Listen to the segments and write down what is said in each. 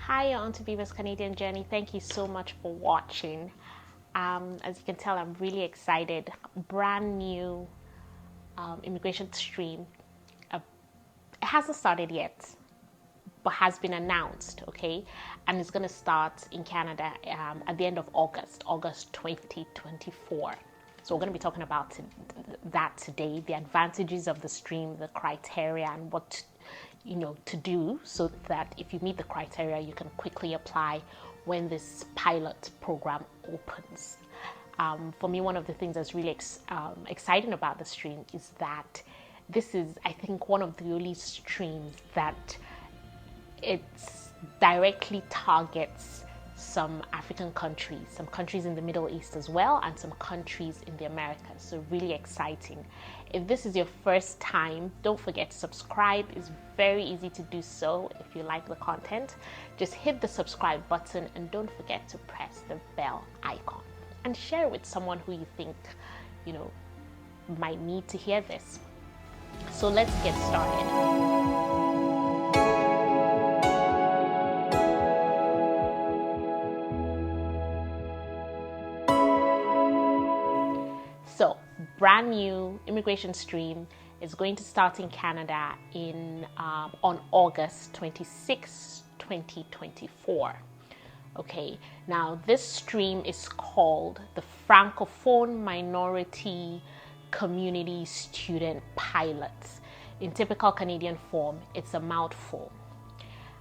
Hi, you're on to Viva's Canadian Journey. Thank you so much for watching. As you can tell, I'm really excited. Brand new immigration stream. It hasn't started yet, but has been announced, okay? And it's going to start in Canada at the end of August 2024. So we're going to be talking about that today, the advantages of the stream, the criteria, and what to do so that if you meet the criteria, you can quickly apply when this pilot program opens. For me, one of the things that's really exciting about the stream is that this is, I think, one of the only streams that it directly targets some African countries, some countries in the Middle East as well, and some countries in the Americas. So really exciting. If this is your first time, don't forget to subscribe. It's very easy to do so. If you like the content, just hit the subscribe button and don't forget to press the bell icon and share with someone who you think, might need to hear this. So let's get started. So, brand new immigration stream is going to start in Canada on August 26, 2024. Okay, now this stream is called the Francophone Minority Community Student Pilot. In typical Canadian form, it's a mouthful.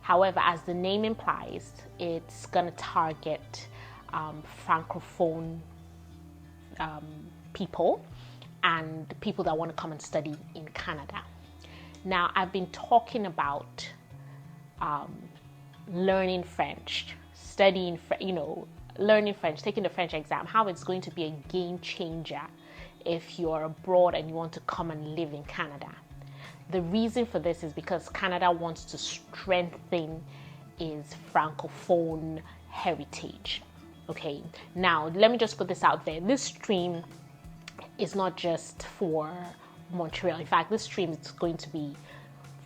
However, as the name implies, it's going to target Francophone people and people that want to come and study in Canada. Now, I've been talking about learning French, learning French, taking the French exam, how it's going to be a game changer if you're abroad and you want to come and live in Canada. The reason for this is because Canada wants to strengthen its Francophone heritage. Okay, now let me just put this out there. This stream is not just for Montreal. In fact, this stream is going to be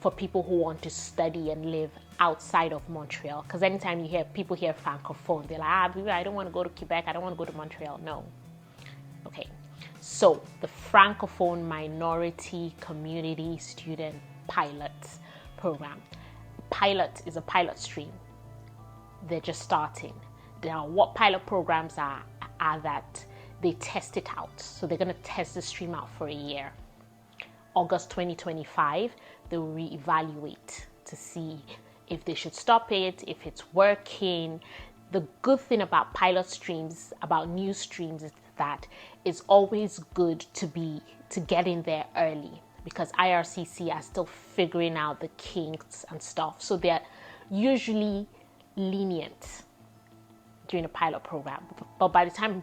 for people who want to study and live outside of Montreal. Because anytime you hear people hear Francophone, they're like, I don't want to go to Quebec, I don't want to go to Montreal. No. Okay, so the Francophone Minority Community Student Pilot Program. Pilot is a pilot stream. They're just starting. Now, what pilot programs are that they test it out. So they're going to test the stream out for a year. August 2025, they will reevaluate to see if they should stop it, if it's working. The good thing about pilot streams, about new streams, is that it's always good to get in there early, because IRCC are still figuring out the kinks and stuff. So they're usually lenient during a pilot program, but by the time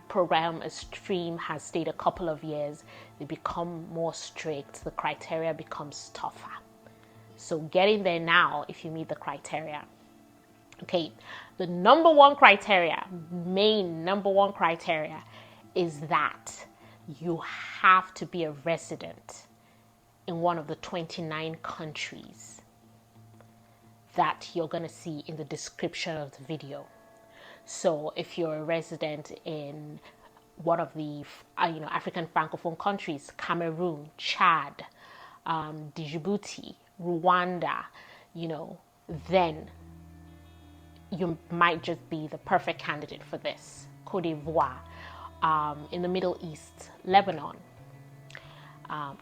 a stream has stayed a couple of years, they become more strict. The criteria becomes tougher. So get in there now if you meet the criteria. Okay, the main number one criteria is that you have to be a resident in one of the 29 countries that you're going to see in the description of the video. So if you're a resident in one of the African Francophone countries, Cameroon, Chad, Djibouti, Rwanda, then you might just be the perfect candidate for this. Côte d'Ivoire, in the Middle East, Lebanon,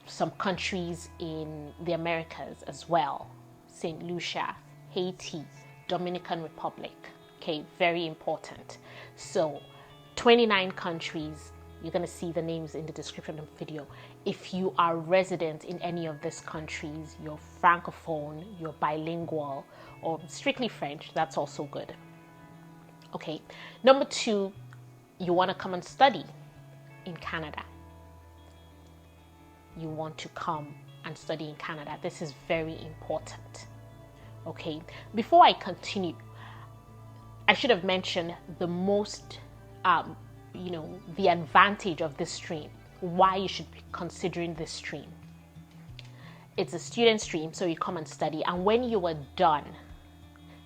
some countries in the Americas as well, Saint Lucia, Haiti, Dominican Republic. Okay, very important. So 29 countries, you're going to see the names in the description of the video. If you are resident in any of these countries, you're Francophone, you're bilingual, or strictly French, that's also good. Okay, number 2, you want to come and study in Canada. You want to come and study in Canada. This is very important. Okay, before I continue, I should have mentioned the most, the advantage of this stream, why you should be considering this stream. It's a student stream, so you come and study. And when you are done,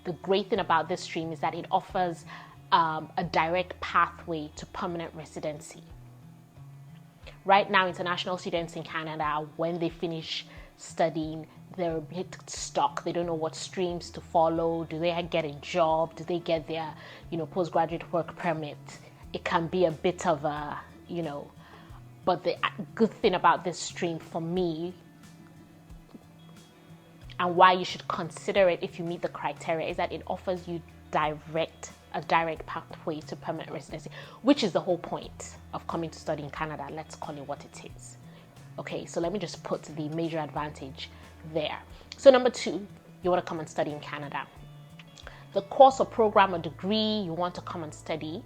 the great thing about this stream is that it offers a direct pathway to permanent residency. Right now, international students in Canada, when they finish studying, they're a bit stuck. They don't know what streams to follow. Do they get a job? Do they get their, postgraduate work permit? It can be a bit of a, but the good thing about this stream for me, and why you should consider it if you meet the criteria, is that it offers you a direct pathway to permanent residency, which is the whole point of coming to study in Canada. Let's call it what it is. Okay, so let me just put the major advantage there. So number 2, you want to come and study in Canada. The course or program or degree you want to come and study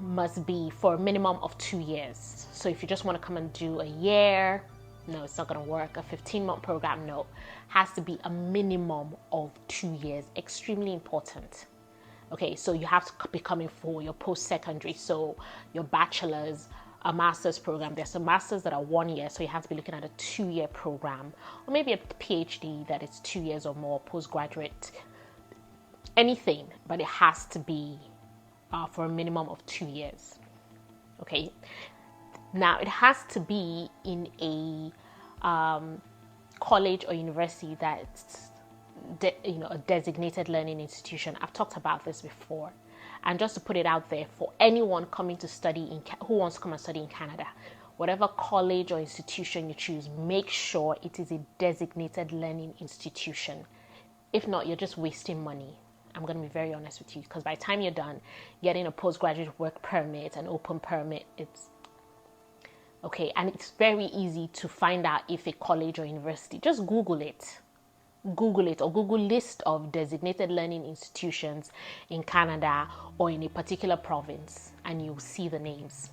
must be for a minimum of 2 years. So if you just want to come and do a year, no, it's not going to work. A 15-month program, no. Has to be a minimum of 2 years. Extremely important. Okay, so you have to be coming for your post-secondary, so your bachelor's, a master's program. There's some masters that are 1 year, so you have to be looking at a 2-year program, or maybe a PhD that is 2 years or more, postgraduate, anything, but it has to be for a minimum of 2 years. Okay, now it has to be in a college or university that's a designated learning institution. I've talked about this before, and just to put it out there for anyone coming to study who wants to come and study in Canada, whatever college or institution you choose, make sure it is a designated learning institution. If not, you're just wasting money. I'm going to be very honest with you, because by the time you're done getting a postgraduate work permit, an open permit, it's okay. And it's very easy to find out if a college or university, just Google it, or Google list of designated learning institutions in Canada or in a particular province, and you'll see the names.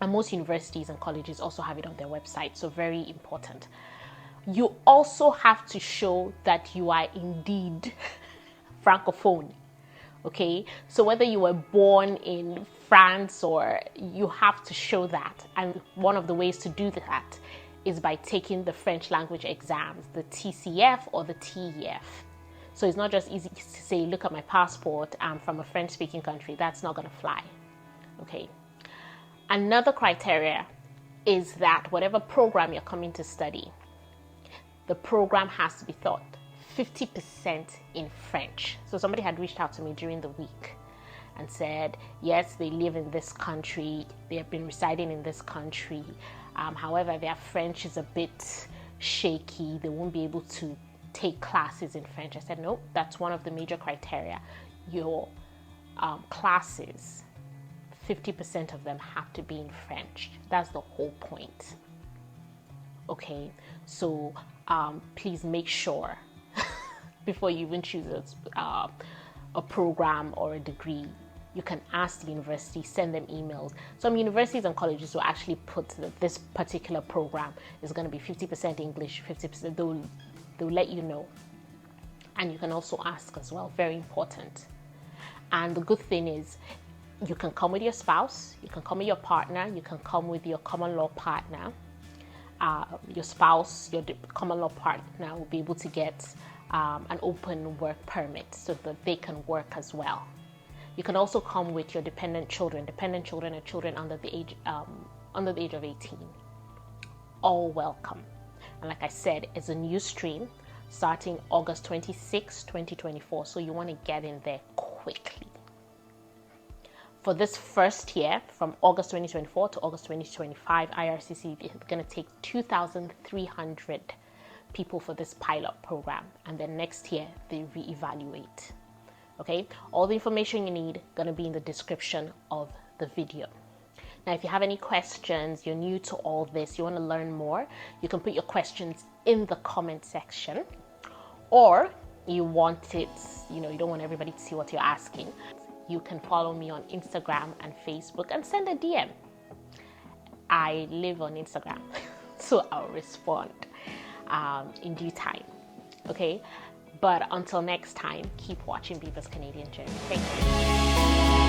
And most universities and colleges also have it on their website, so very important. You also have to show that you are indeed Francophone. Okay, so whether you were born in France or, you have to show that, and one of the ways to do that is by taking the French language exams, the TCF or the TEF. So it's not just easy to say, look at my passport, I'm from a French-speaking country. That's not going to fly. Okay. Another criteria is that whatever program you're coming to study, the program has to be taught 50% in French. So somebody had reached out to me during the week and said, yes, they live in this country, they have been residing in this country, however, their French is a bit shaky, they won't be able to take classes in French. I said, no, that's one of the major criteria. Your classes, 50% of them have to be in French. That's the whole point. Okay, so please make sure before you even choose a program or a degree, you can ask the university, send them emails. Some universities and colleges will actually put that this particular program is going to be 50% English, 50%, they'll let you know. And you can also ask as well, very important. And the good thing is, you can come with your spouse, you can come with your partner, you can come with your common law partner. Your spouse, your common law partner will be able to get an open work permit so that they can work as well. You can also come with your dependent children. Dependent children are children under the age of 18. All welcome. And like I said, it's a new stream starting August 26, 2024. So you want to get in there quickly. For this first year, from August 2024 to August 2025, IRCC is going to take 2,300 people for this pilot program. And then next year, they reevaluate. Okay, all the information you need going to be in the description of the video. Now, if you have any questions, you're new to all this, you want to learn more, you can put your questions in the comment section, or you want it, you don't want everybody to see what you're asking. You can follow me on Instagram and Facebook and send a DM. I live on Instagram, so I'll respond in due time. Okay. But until next time, keep watching Beaver's Canadian Journey. Thank you.